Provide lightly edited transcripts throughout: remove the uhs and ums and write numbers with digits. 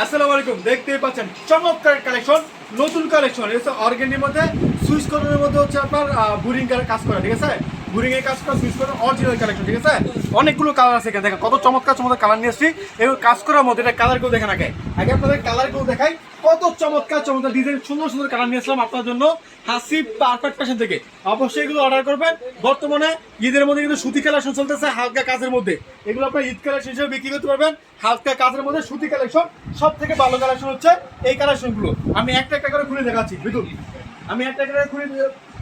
আসসালামু আলাইকুম। দেখতেই পাচ্ছেন চমৎকার কালেকশন, নতুন কালেকশন। এটা হচ্ছে অর্গানির মধ্যে, সুইচ কটনের মধ্যে হচ্ছে আপনার বুরিং কাজ করা, ঠিক আছে? বুরিং এর কাজ করা, সুইচ কটন অরিজিনাল কালেকশন, ঠিক আছে? অনেকগুলো কালার আছে এখানে, দেখেন কত চমৎকার চমৎকার কালার নিয়ে আসছি। এবং কাজ করার মধ্যে এটা কালারগুলো দেখেন আগে আপনাদের কালারগুলো দেখাই। কত চমৎকার চমৎকার ডিজাইন, সুন্দর সুন্দর কালার নিয়ে আসলাম আপনার জন্য হাসিব পারফেক্ট ফ্যাশন থেকে। অবশ্যই এগুলো অর্ডার করবেন। বর্তমানে ঈদের মধ্যে কিন্তু সুতি কালেকশন চলতেছে হালকা কাজের মধ্যে। এগুলো আপনার ঈদ কালেকশন হিসেবে বিক্রি করতে পারবেন। হালকা কাজের মধ্যে সুতি কালেকশন, সব থেকে ভালো কালেকশন হচ্ছে এই কালেকশনগুলো। আমি একটা একটা করে খুলে দেখাচ্ছি বিদ্যুৎ, আমি একটা একটা করে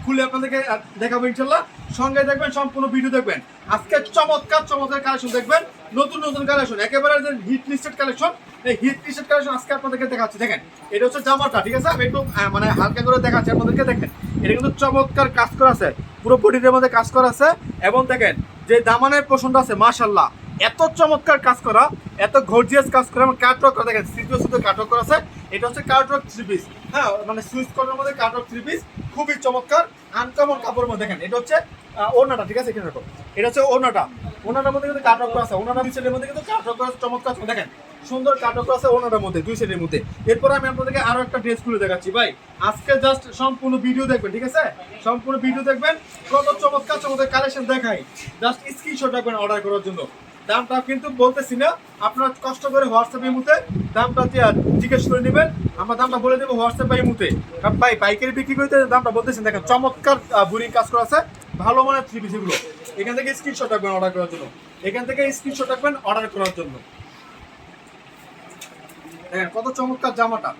খুলে আপনাদেরকে দেখাবো ইনশাল্লাহ। সঙ্গে দেখবেন, সম্পূর্ণ ভিডিও দেখবেন। আজকে চমৎকার চমৎকার কালেকশন দেখবেন, নতুন নতুন কালেকশন, একেবারে হিট লিস্টেড কালেকশন। এই হিট লিস্টেড কালেকশন আজকে আপনাদেরকে দেখাচ্ছি। দেখেন এটা হচ্ছে জামাটা, ঠিক আছে? আমি একটু মানে হালকা করে দেখাচ্ছি আপনাদেরকে। দেখেন এটা কিন্তু চমৎকার কাজ করা আছে, পুরো বডির মধ্যে কাজ করা আছে। এবং দেখেন যে দামানের পোষণটা আছে, মাশাআল্লাহ এত চমৎকার কাজ করা, এত গর্জিয়াস কাজ করা। এবং কাটওয়ার্ক করা, দেখেন সিদ্ধ কাটওয়ার্ক করা আছে। এটা হচ্ছে কাটওয়ার্ক থ্রি পিস, হ্যাঁ, মানে সুইচ কটনের মধ্যে কাটওয়ার্ক থ্রি পিস, খুবই চমৎকার আনকমন কাপড়ের মধ্যে। দেখেন এটা হচ্ছে ওড়নাটা, ঠিক আছে? এখানে দেখো, এটা হচ্ছে ওড়নাটার মধ্যে কিন্তু কাটওয়ার্ক করা আছে। ওড়নাটা দুই সাইডের মধ্যে কিন্তু কাটওয়ার্ক করা আছে, চমৎকার। দেখেন সুন্দর কাটওয়ার্ক করা আছে ওড়নাটার মধ্যে, দুই সাইডের মধ্যে। এরপর আমি আপনাদেরকে আরো একটা ড্রেস খুলে দেখাচ্ছি ভাই। আজকে জাস্ট সম্পূর্ণ ভিডিও দেখবেন, ঠিক আছে? সম্পূর্ণ ভিডিও দেখবেন, কত চমৎকার চমৎকার কালেকশন দেখাই। জাস্ট স্ক্রিনশট রাখবেন অর্ডার করার জন্য। দামটা কিন্তু বলতেছি না, আপনারা কষ্ট করে হোয়াটসঅ্যাপের মুতে দামটা জিজ্ঞেস করে নেবেন। আমরা দামটা বলে দেবো হোয়াটসঅ্যাপ মুতে। কারণ ভাই পাইকারি বিক্রি করতে দামটা বলতেছেন। দেখেন চমৎকার বুরিং কাজ করা আছে, ভালো মানের থ্রি পিস এগুলো। এখান থেকে স্ক্রিনশট রাখবেন অর্ডার করার জন্য, এখান থেকে স্ক্রিনশট রাখবেন অর্ডার করার জন্য। দেখেন কত চমৎকার জামাটা।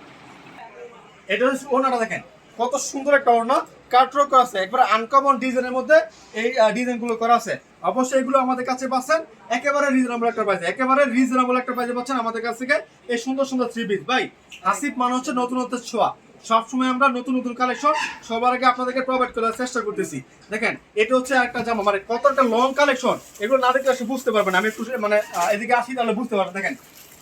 এটা হচ্ছে ওড়নাটা, দেখেন কত সুন্দর একটা ওড়না, কাটওয়ার্ক করা আছে, একবারে আনকমন ডিজাইনের মধ্যে এই ডিজাইনগুলো করা আছে। অবশ্যই এগুলো আমাদের কাছে পাচ্ছেন একেবারে রিজনেবল একটা প্রাইসে, একেবারে রিজনেবল একটা প্রাইসে পাচ্ছেন আমাদের কাছ থেকে এই সুন্দর সুন্দর থ্রি পিস। ভাই আসিফ মানে হচ্ছে নতুনত্বের ছোঁয়া। সবসময় আমরা নতুন নতুন কালেকশন সবার আগে আপনাদেরকে প্রোভাইড করার চেষ্টা করতেছি। দেখেন এটা হচ্ছে একটা জামা, মানে কত একটা লং কালেকশন। এগুলো না দেখলে আসলে বুঝতে পারবেন। আমি একটু মানে এদিকে আসি তাহলে বুঝতে পারবেন। দেখেন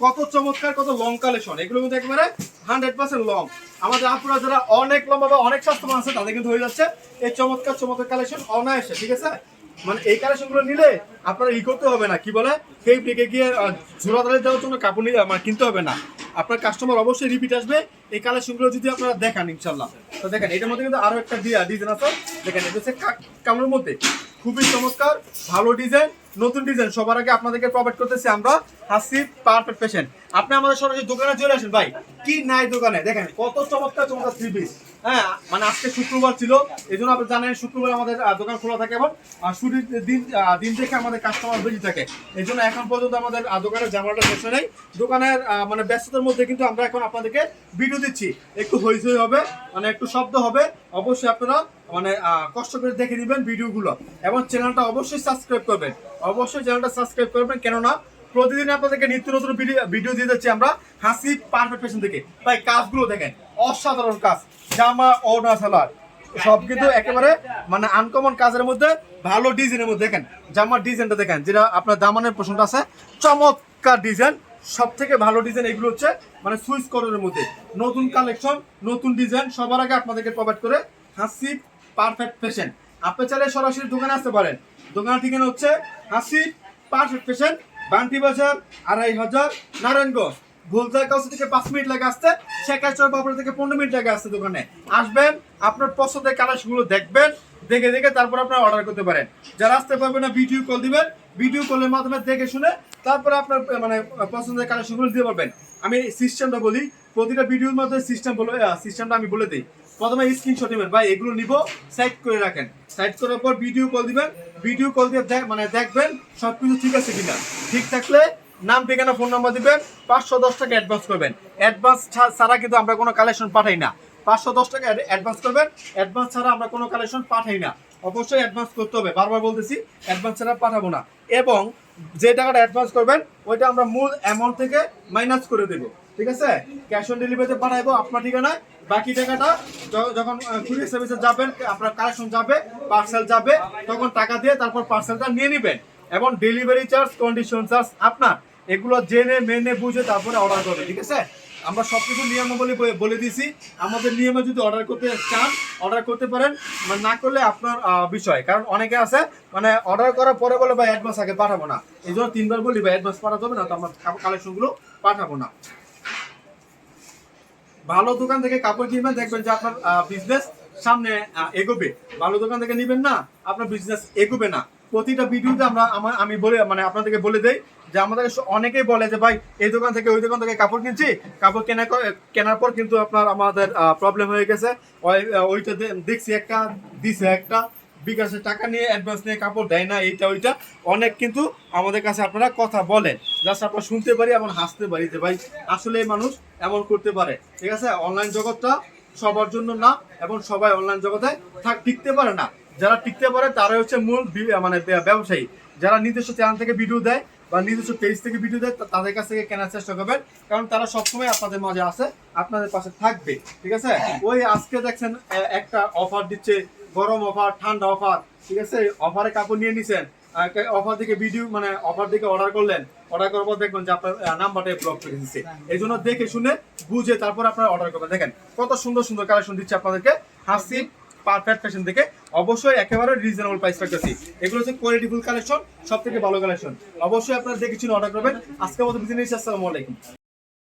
কত চমৎকার, কত লং কালেকশন। এগুলো কিন্তু একেবারে 100% লং। আমাদের আপুরা যারা অনেক লম্বা বা অনেক স্বাস্থ্যবান আছে তাদের কিন্তু হয়ে যাচ্ছে এই চমৎকার চমৎকার কালেকশন অনায়াসে, ঠিক আছে? মানে এই কালেকশনগুলো নিলে আপনারা করতে হবে না, কি বলে কেউ ডেকে গিয়ে ঝোলা দাঁড়িয়ে দেওয়ার জন্য কাপড় নিয়ে মানে কিনতে হবে না। আপনার কাস্টমার অবশ্যই রিপিট আসবে এই কালেকশনগুলো যদি আপনারা দেখান ইনশাল্লাহ। তো দেখেন এটার মধ্যে কিন্তু আরো একটা ডিজাইন আছে। দেখেন এটা হচ্ছে কামড়ের মধ্যে, খুবই চমৎকার ভালো ডিজাইন, নতুন ডিজাইন। সবার আগে আপনাদেরকে প্রোভাইড করতেছি আমরা হাসিব পারফেক্ট ফ্যাশন। আপনি আমাদের সরাসরি দোকানে চলে আসেন ভাই, কি নাই দোকানে। দেখেন কত চমৎকার চমৎকার থ্রি পিস। হ্যাঁ, মানে আজকে শুক্রবার ছিল, এই জন্য আপনি জানেন শুক্রবার আমাদের দোকান খোলা থাকে এবং ছুটির দিন থেকে আমাদের কাস্টমার বেশি থাকে। এই জন্য এখন পর্যন্ত আমাদের দোকানের জামাটা শেষ নেই। দোকানের মানে ব্যস্ততার মধ্যে কিন্তু আমরা এখন আপনাদেরকে ভিডিও দিচ্ছি, একটু হইচই হবে, মানে একটু শব্দ হবে। অবশ্যই আপনারা মানে কষ্ট করে দেখে নেবেন ভিডিওগুলো এবং চ্যানেলটা অবশ্যই সাবস্ক্রাইব করবেন। অবশ্যই চ্যানেলটা সাবস্ক্রাইব করবেন, কেননা প্রতিদিন আপনাদেরকে নিত্য নতুন ভিডিও দিয়ে যাচ্ছি আমরা হাসিব পারফেক্ট ফ্যাশন থেকে। ভাই কাজগুলো দেখেন, অসাধারণ কাজ, জামা ওড়না সালোয়ার সব কিন্তু একেবারে মানে আনকমন কাজের মধ্যে, ভালো ডিজাইনের মধ্যে। দেখেন জামার ডিজাইনটা দেখেন, যেটা আপনার দামানের পোষণটা আছে, চমৎকার ডিজাইন, সব থেকে ভালো ডিজাইন এগুলো হচ্ছে মানে সুইচ কটনের মধ্যে, নতুন কালেকশন, নতুন ডিজাইন সবার আগে আপনাদেরকে প্রোভাইড করে হাসিব পারফেক্ট ফ্যাশন। আপনি চাইলে সরাসরি দোকানে আসতে পারেন। দোকানের ঠিকানা হচ্ছে হাসিব পারফেক্ট ফ্যাশন, বান্টি বাজার, 2500 নারায়ণগঞ্জ। ভুলতা কাউসি থেকে 5 মিনিট লাগে আসতে, শেখাচর বাবুর থেকে 15 মিনিট লাগে আসতে। দোকানে আসবেন, আপনার পছন্দের কালেকশনগুলো দেখবেন, দেখে দেখে তারপর আপনারা অর্ডার করতে পারেন। যারা আসতে পারবেন না ভিডিও কল দিবেন, ভিডিও কলের মাধ্যমে দেখে শুনে তারপরে আপনার মানে পছন্দের কালেকশনগুলো দিতে পারবেন। আমি সিস্টেমটা বলি, প্রতিটা ভিডিওর মধ্যে সিস্টেমটা আমি বলে দিই। প্রথমে স্ক্রিনশট নেবেন ভাই, এগুলো নিব, সাইড করে রাখেন। সাইড করার পর ভিডিও কল দিবেন, ভিডিও কল দিয়ে মানে দেখবেন সবকিছু ঠিক আছে কিনা। ঠিক থাকলে নাম, ঠিকানা, ফোন নাম্বার দিবেন, 510 টাকা অ্যাডভান্স করবেন। অ্যাডভান্স ছাড়া কিন্তু আমরা কোনো কালেকশন পাঠাই না। 510 টাকা অ্যাডভান্স করবেন, অ্যাডভান্স ছাড়া আমরা কোনো কালেকশন পাঠাই না। অবশ্যই অ্যাডভান্স করতে হবে, বারবার বলতেছি অ্যাডভান্স ছাড়া পাঠাবো না। এবং যে টাকাটা অ্যাডভান্স করবেন ওইটা আমরা মূল অ্যামাউন্ট থেকে মাইনাস করে দেবো, ঠিক আছে? ক্যাশ অন ডেলিভারিতে পাঠাবো আপনার ঠিকানায়। বাকি টাকাটা যখন কুরিয়ার সার্ভিসে যাবেন, আপনার কালেকশন যাবে, পার্সেল যাবে, তখন টাকা দিয়ে তারপর পার্সেলটা নিয়ে নেবেন। এবং ডেলিভারি চার্জ, কন্ডিশন চার্জ আপনার, এগুলো জেনে মেনে বুঝে তারপরে অর্ডার করবেন, ঠিক আছে? আমরা সবকিছু নিয়মাবলী বলে দিয়েছি। আমাদের নিয়মে যদি অর্ডার করতে চান অর্ডার করতে পারেন, মানে না করলে আপনার বিষয়। কারণ অনেকে আছে মানে অর্ডার করার পরে বলে ভাই অ্যাডভান্স আগে পাঠাবো না, এই জন্য 3বার বলি ভাই অ্যাডভান্স পাঠাতে হবে না, তো আমরা কালেকশনগুলো পাঠাবো না। ভালো দোকান থেকে কাপড় কিনবেন, দেখবেন যে আপনার বিজনেস সামনে এগোবে। ভালো দোকান থেকে নিবেন না, আপনার বিজনেস এগোবে না। প্রতিটা ভিডিওতে আমি বলে মানে আপনাদেরকে বলে দেই যে আমাদের অনেকেই বলে যে ভাই এই দোকান থেকে ওই দোকান থেকে কাপড় কিনছি, কাপড় কেনার পর কিন্তু আমাদের প্রবলেম হয়ে গেছে। ওইটা দেখছি একটা, দিছে একটা, বিকাশে টাকা নিয়ে অ্যাডভান্স নিয়ে কাপড় দেয় না, এইটা ওইটা অনেক কিন্তু আমাদের কাছে আপনারা কথা বলেন, জাস্ট আপনারা শুনতে পারি এবং হাসতে পারি যে ভাই আসলে এই মানুষ এমন করতে পারে। ঠিক আছে, অনলাইন জগৎটা সবার জন্য না, এবং সবাই অনলাইন জগতে টিকতে পারে না। যারা টিকতে পারে তারাই হচ্ছে মূল মানে ব্যবসায়ী। যারা নিজস্ব চ্যানেল থেকে ভিডিও দেয় বা নিজস্ব পেজ থেকে ভিডিও দেয় তাদের কাছ থেকে কেনার চেষ্টা করবেন, কারণ তারা সবসময় আপনাদের মাঝে আছে, আপনাদের পাশে থাকবে। ঠিক আছে, ওই আজকে দেখছেন একটা অফার দিচ্ছে, গরম অফার, ঠান্ডা অফার। ঠিক আছে, অফারে কাপড় নিয়ে নিছেন, অফার দিকে ভিডিও মানে অফার দিকে অর্ডার করলেন, অর্ডার করার পর দেখবেন যে আপনার নাম্বারটা ব্লক করে দিচ্ছে। এই জন্য দেখে শুনে বুঝে তারপর আপনারা অর্ডার করবেন। দেখেন কত সুন্দর সুন্দর কালেকশন দিচ্ছে আপনাদেরকে হাসিব পারফেক্ট ফ্যাশন থেকে। অবশ্যই একেবারে রিজনেবল প্রাইস রাখতেছি। এগুলো হচ্ছে কোয়ালিটিফুল কালেকশন, সব থেকে ভালো কালেকশন। অবশ্যই আপনারা দেখে শুনে অর্ডার করবেন। আজকের মতো বিদায় নিচ্ছি, আসসালামু আলাইকুম।